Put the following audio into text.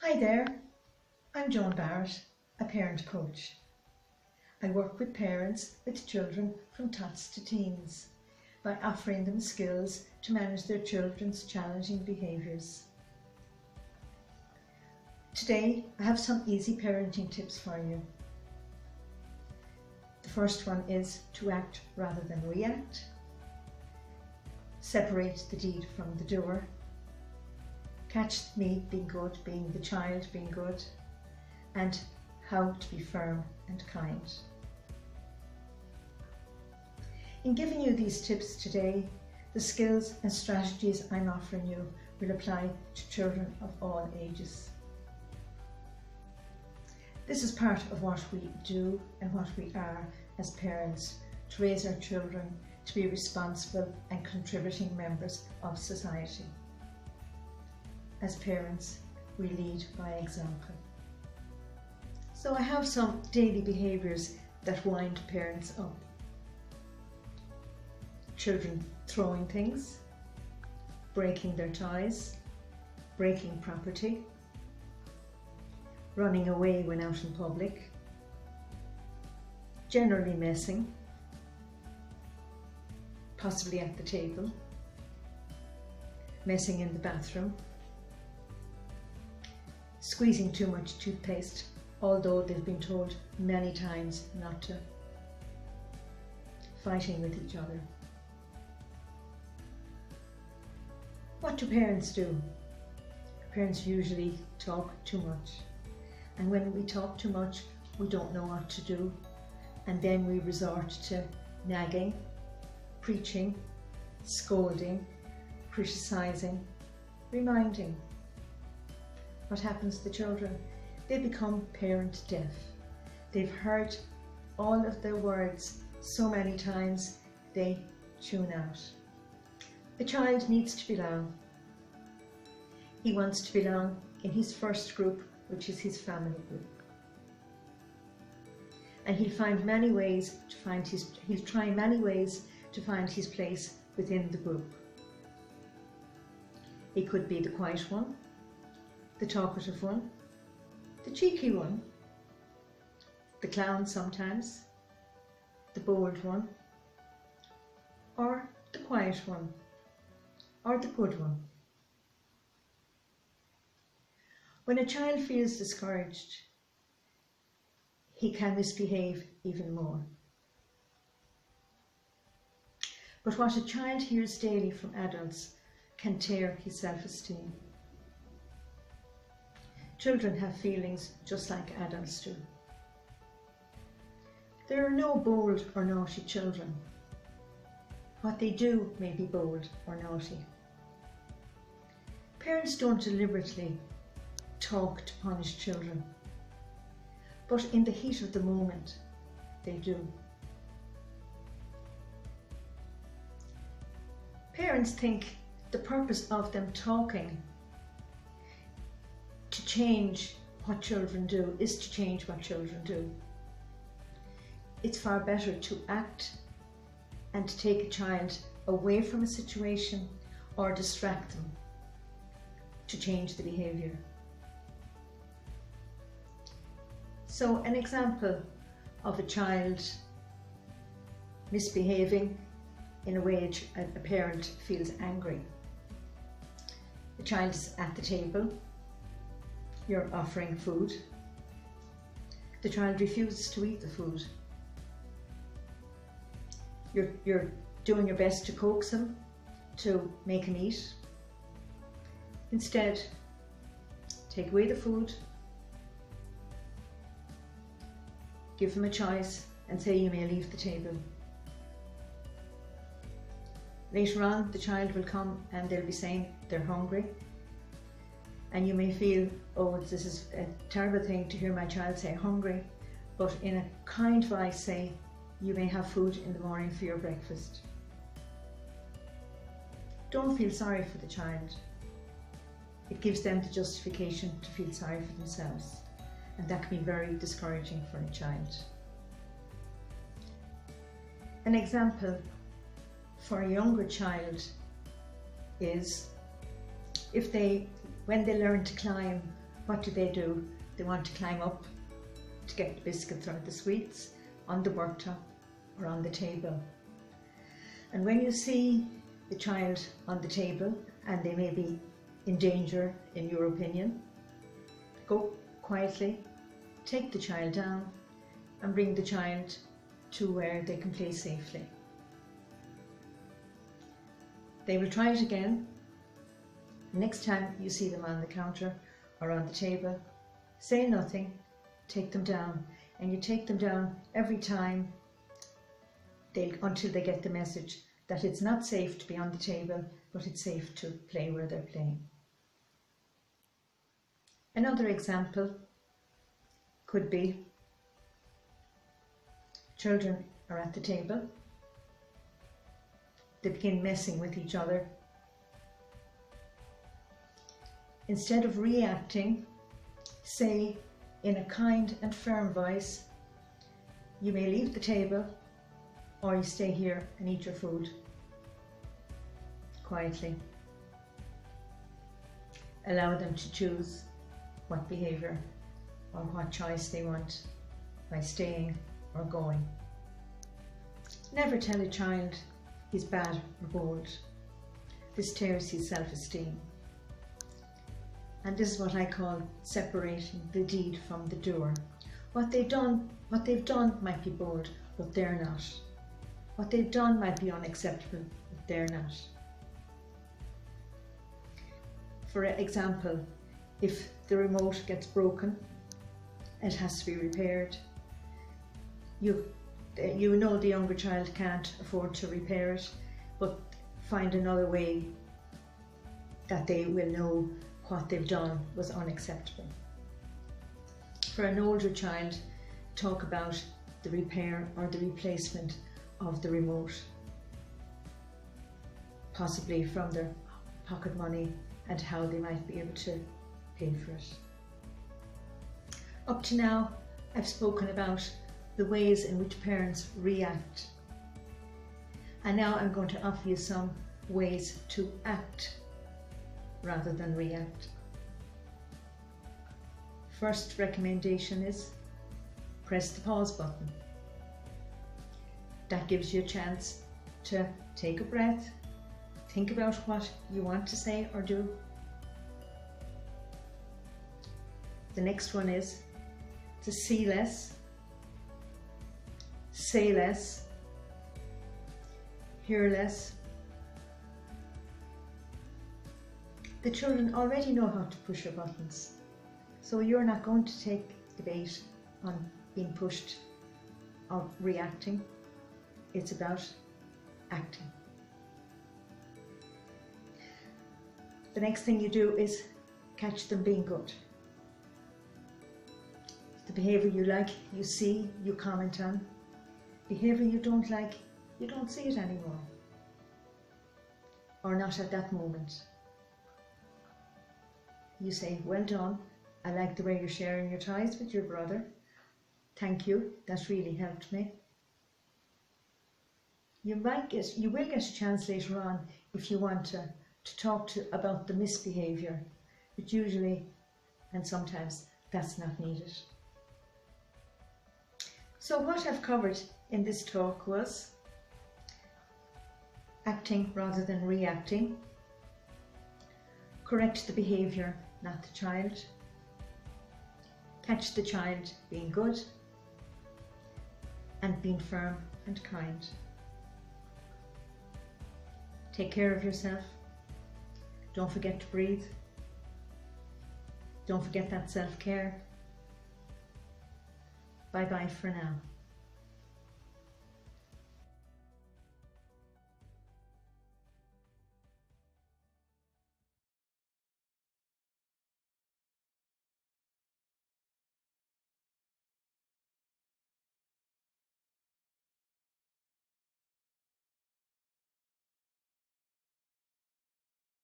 Hi there, I'm Joan, a parent coach. I work with parents with children from tots to teens by offering them skills to manage their children's challenging behaviours. Today I have some easy parenting tips for you. The first one is to act rather than react. Separate the deed from the doer. Catch me being good, being the child being good, and how to be firm and kind. In giving you these tips today, the skills and strategies I'm offering you will apply to children of all ages. This is part of what we do and what we are as parents to raise our children to be responsible and contributing members of society. As parents, we lead by example. So I have some daily behaviours that wind parents up. Children throwing things, breaking their toys, breaking property, running away when out in public, generally messing, possibly at the table, messing in the bathroom, squeezing too much toothpaste, although they've been told many times not to, fighting with each other. What do parents do? Parents usually talk too much. And when we talk too much, we don't know what to do. And then we resort to nagging, preaching, scolding, criticising, reminding. What happens to the children? They become parent deaf. They've heard all of their words so many times, they tune out. The child needs to belong. He wants to belong in his first group, which is his family group. And he'll try many ways to find his place within the group. He could be the quiet one, the talkative one, the cheeky one, the clown sometimes, the bold one, or the quiet one, or the good one. When a child feels discouraged, he can misbehave even more. But what a child hears daily from adults can tear his self-esteem. Children have feelings just like adults do. There are no bold or naughty children. What they do may be bold or naughty. Parents don't deliberately talk to punish children, but in the heat of the moment, they do. Parents think the purpose of them talking to change what children do is to change what children do. It's far better to act and to take a child away from a situation or distract them to change the behaviour. So an example of a child misbehaving in a way a parent feels angry. The child is at the table, you're offering food. The child refuses to eat the food. You're doing your best to coax him, to make him eat. Instead, take away the food, give him a choice and say you may leave the table. Later on, the child will come and they'll be saying they're hungry. And you may feel, oh, this is a terrible thing to hear my child say hungry, but in a kind voice say, you may have food in the morning for your breakfast. Don't feel sorry for the child. It gives them the justification to feel sorry for themselves, and that can be very discouraging for a child. An example for a younger child is when they learn to climb What do? They want to climb up to get the biscuits or the sweets on the worktop or on the table. And when you see the child on the table and they may be in danger, in your opinion, go quietly, take the child down and bring the child to where they can play safely. They will try it again. Next time you see them on the counter or on the table, say nothing, take them down, and you take them down every time until they get the message that it's not safe to be on the table, but it's safe to play where they're playing. Another example could be children are at the table, they begin messing with each other. Instead of reacting, say in a kind and firm voice, you may leave the table or you stay here and eat your food quietly. Allow them to choose what behaviour or what choice they want by staying or going. Never tell a child he's bad or bold. This tears his self-esteem. And this is what I call separating the deed from the doer. What they've done might be bold, but they're not. What they've done might be unacceptable, but they're not. For example, if the remote gets broken, it has to be repaired. You know the younger child can't afford to repair it, but find another way that they will know what they've done was unacceptable. For an older child, talk about the repair or the replacement of the remote, possibly from their pocket money, and how they might be able to pay for it. Up to now, I've spoken about the ways in which parents react, and now I'm going to offer you some ways to act rather than react. First recommendation is press the pause button. That gives you a chance to take a breath, think about what you want to say or do. The next one is to see less, say less, hear less. The children already know how to push your buttons, so you're not going to take the bait on being pushed or reacting. It's about acting. The next thing you do is catch them being good. The behaviour you like, you see, you comment on. Behaviour you don't like, you don't see it anymore, or not at that moment. You say, well done, I like the way you're sharing your toys with your brother. Thank you, that really helped me. You will get a chance later on if you want to talk about the misbehaviour, but usually and sometimes that's not needed. So what I've covered in this talk was acting rather than reacting, correct the behaviour, not the child, catch the child being good, and being firm and kind. Take care of yourself. Don't forget to breathe. Don't forget that self-care. Bye-bye for now.